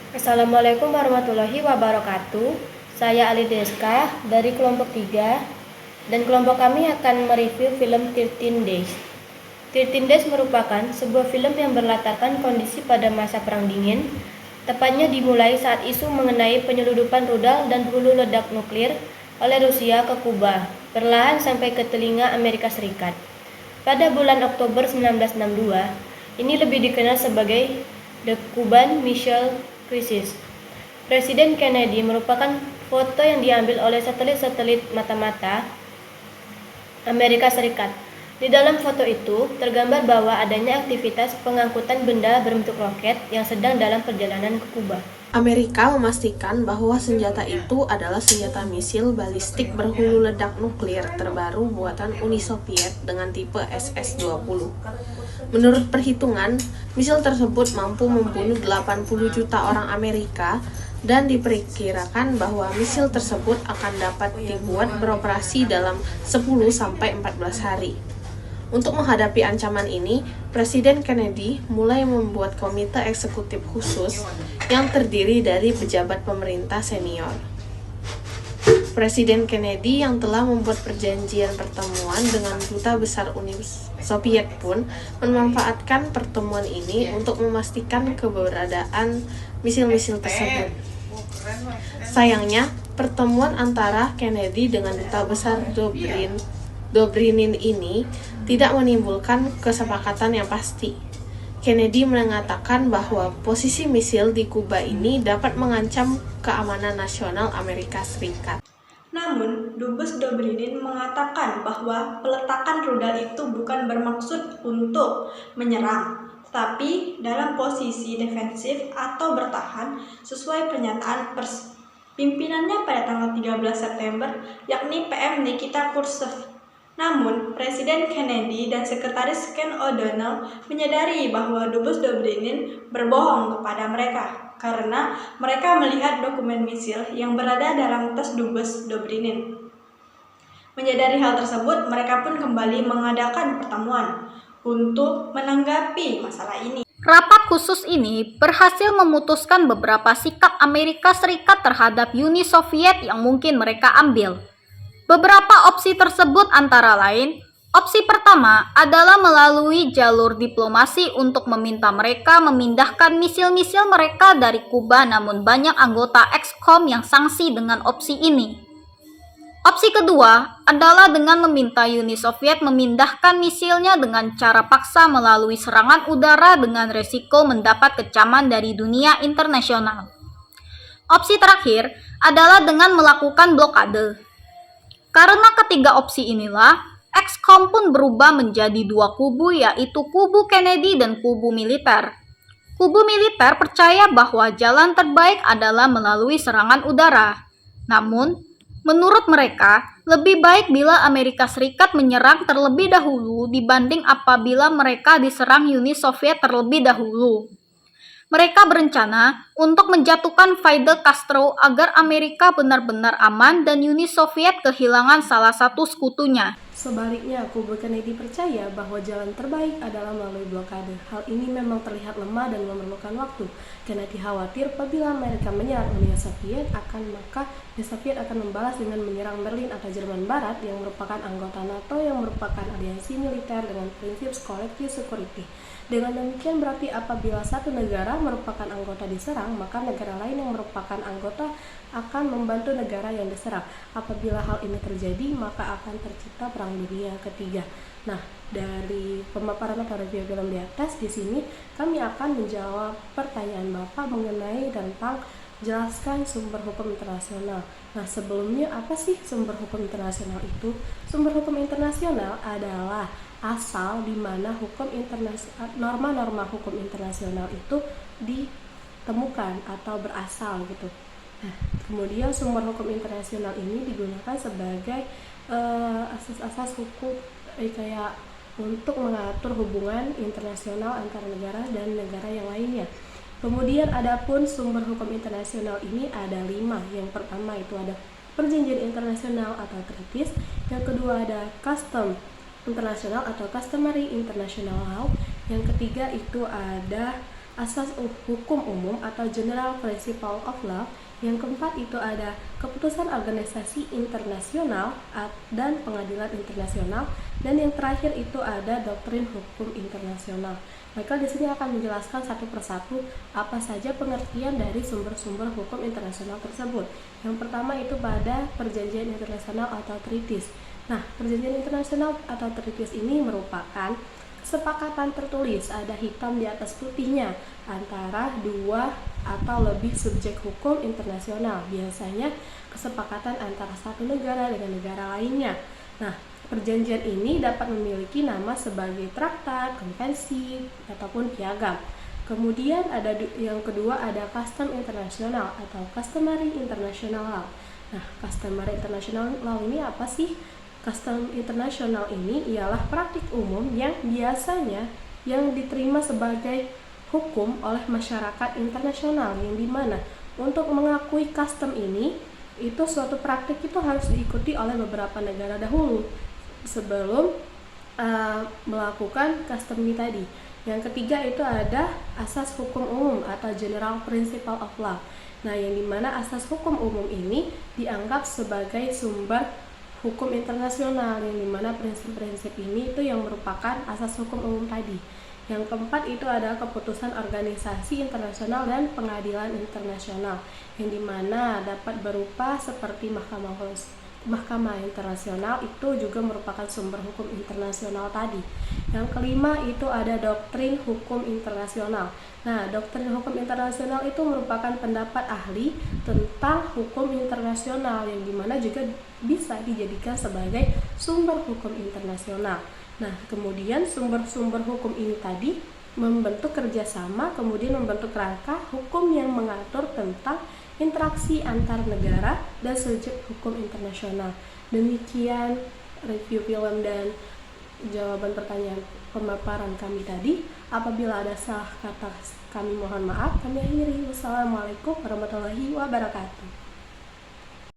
Assalamualaikum warahmatullahi wabarakatuh. Saya Ali Deska dari kelompok 3 dan kelompok kami akan mereview film 13 Days. 13 Days merupakan sebuah film yang berlatarkan kondisi pada masa Perang Dingin, tepatnya dimulai saat isu mengenai penyeludupan rudal dan hulu ledak nuklir oleh Rusia ke Kuba, perlahan sampai ke telinga Amerika Serikat. Pada bulan Oktober 1962, ini lebih dikenal sebagai The Cuban Missile Crisis. Presiden Kennedy merupakan foto yang diambil oleh satelit-satelit mata-mata Amerika Serikat. Di dalam foto itu tergambar bahwa adanya aktivitas pengangkutan benda berbentuk roket yang sedang dalam perjalanan ke Kuba. Amerika memastikan bahwa senjata itu adalah senjata misil balistik berhulu ledak nuklir terbaru buatan Uni Soviet dengan tipe SS-20. Menurut perhitungan, misil tersebut mampu membunuh 80 juta orang Amerika dan diperkirakan bahwa misil tersebut akan dapat dibuat beroperasi dalam 10-14 hari. Untuk menghadapi ancaman ini, Presiden Kennedy mulai membuat komite eksekutif khusus yang terdiri dari pejabat pemerintah senior. Presiden Kennedy yang telah membuat perjanjian pertemuan dengan Duta Besar Uni Soviet pun memanfaatkan pertemuan ini untuk memastikan keberadaan misil-misil tersebut. Sayangnya, pertemuan antara Kennedy dengan Duta Besar Dobrinin ini tidak menimbulkan kesepakatan yang pasti. Kennedy mengatakan bahwa posisi misil di Kuba ini dapat mengancam keamanan nasional Amerika Serikat. Namun, Dubes Dobrinin mengatakan bahwa peletakan rudal itu bukan bermaksud untuk menyerang, tapi dalam posisi defensif atau bertahan sesuai pernyataan pimpinannya pada tanggal 13 September, yakni PM Nikita Khrushchev. Namun, Presiden Kennedy dan Sekretaris Ken O'Donnell menyadari bahwa Dubes Dobrinin berbohong kepada mereka karena mereka melihat dokumen misil yang berada dalam tas Dubes Dobrinin. Menyadari hal tersebut, mereka pun kembali mengadakan pertemuan untuk menanggapi masalah ini. Rapat khusus ini berhasil memutuskan beberapa sikap Amerika Serikat terhadap Uni Soviet yang mungkin mereka ambil. Beberapa opsi tersebut antara lain, opsi pertama adalah melalui jalur diplomasi untuk meminta mereka memindahkan misil-misil mereka dari Kuba, namun banyak anggota Excom yang sanksi dengan opsi ini. Opsi kedua adalah dengan meminta Uni Soviet memindahkan misilnya dengan cara paksa melalui serangan udara dengan resiko mendapat kecaman dari dunia internasional. Opsi terakhir adalah dengan melakukan blokade. Karena ketiga opsi inilah, Excom pun berubah menjadi dua kubu, yaitu kubu Kennedy dan kubu militer. Kubu militer percaya bahwa jalan terbaik adalah melalui serangan udara. Namun, menurut mereka, lebih baik bila Amerika Serikat menyerang terlebih dahulu dibanding apabila mereka diserang Uni Soviet terlebih dahulu. Mereka berencana untuk menjatuhkan Fidel Castro agar Amerika benar-benar aman dan Uni Soviet kehilangan salah satu sekutunya. Sebaliknya, kubu Kennedy percaya bahwa jalan terbaik adalah melalui blokade. Hal ini memang terlihat lemah dan memerlukan waktu. Kennedy khawatir apabila Amerika menyerang Uni Soviet, maka Uni Soviet akan membalas dengan menyerang Berlin atau Jerman Barat yang merupakan anggota NATO yang merupakan aliansi militer dengan prinsip collective security. Dengan demikian berarti apabila satu negara merupakan anggota diserang, maka negara lain yang merupakan anggota akan membantu negara yang diserang. Apabila hal ini terjadi, maka akan tercipta Perang Dunia Ketiga. Nah, dari pemaparan atau review film di atas, di sini kami akan menjawab pertanyaan Bapak mengenai tentang jelaskan sumber hukum internasional. Nah, sebelumnya apa sih sumber hukum internasional itu? Sumber hukum internasional adalah asal di mana norma-norma hukum internasional itu ditemukan atau berasal gitu. Nah, kemudian sumber hukum internasional ini digunakan sebagai asas-asas hukum kayak untuk mengatur hubungan internasional antara negara dan negara yang lainnya. Kemudian adapun sumber hukum internasional ini ada 5. Yang pertama itu ada perjanjian internasional atau treaties. Yang kedua ada custom internasional atau customary international law. Yang ketiga itu ada asas hukum umum atau general principle of law. Yang keempat itu ada keputusan organisasi internasional dan pengadilan internasional, dan yang terakhir itu ada doktrin hukum internasional. Michael di sini akan menjelaskan satu persatu apa saja pengertian dari sumber-sumber hukum internasional tersebut. Yang pertama itu pada perjanjian internasional atau treaties. Nah, perjanjian internasional atau treaties ini merupakan kesepakatan tertulis, ada hitam di atas putihnya, antara dua atau lebih subjek hukum internasional, biasanya kesepakatan antara satu negara dengan negara lainnya. Nah, perjanjian ini dapat memiliki nama sebagai traktat, konvensi, ataupun piagam. Kemudian yang kedua ada custom internasional atau customary international law. Nah, customary international law ini apa sih? Custom internasional ini ialah praktik umum yang biasanya yang diterima sebagai hukum oleh masyarakat internasional, yang dimana untuk mengakui custom ini itu suatu praktik itu harus diikuti oleh beberapa negara dahulu sebelum melakukan custom ini tadi. Yang ketiga itu ada asas hukum umum atau general principle of law. Nah, yang dimana asas hukum umum ini dianggap sebagai sumber hukum internasional, yang dimana prinsip-prinsip ini itu yang merupakan asas hukum umum tadi. Yang keempat itu adalah keputusan organisasi internasional dan pengadilan internasional, yang dimana dapat berupa seperti mahkamah internasional, itu juga merupakan sumber hukum internasional tadi. Yang kelima itu ada doktrin hukum internasional. Nah, doktrin hukum internasional itu merupakan pendapat ahli tentang hukum internasional, yang dimana juga bisa dijadikan sebagai sumber hukum internasional. Nah, kemudian sumber-sumber hukum ini tadi membentuk kerjasama, kemudian membentuk rangka hukum yang mengatur tentang interaksi antar negara dan subjek hukum internasional. Demikian review film dan jawaban pertanyaan pemaparan kami tadi. Apabila ada salah kata, kami mohon maaf. Kami akhiri. Wassalamualaikum warahmatullahi wabarakatuh.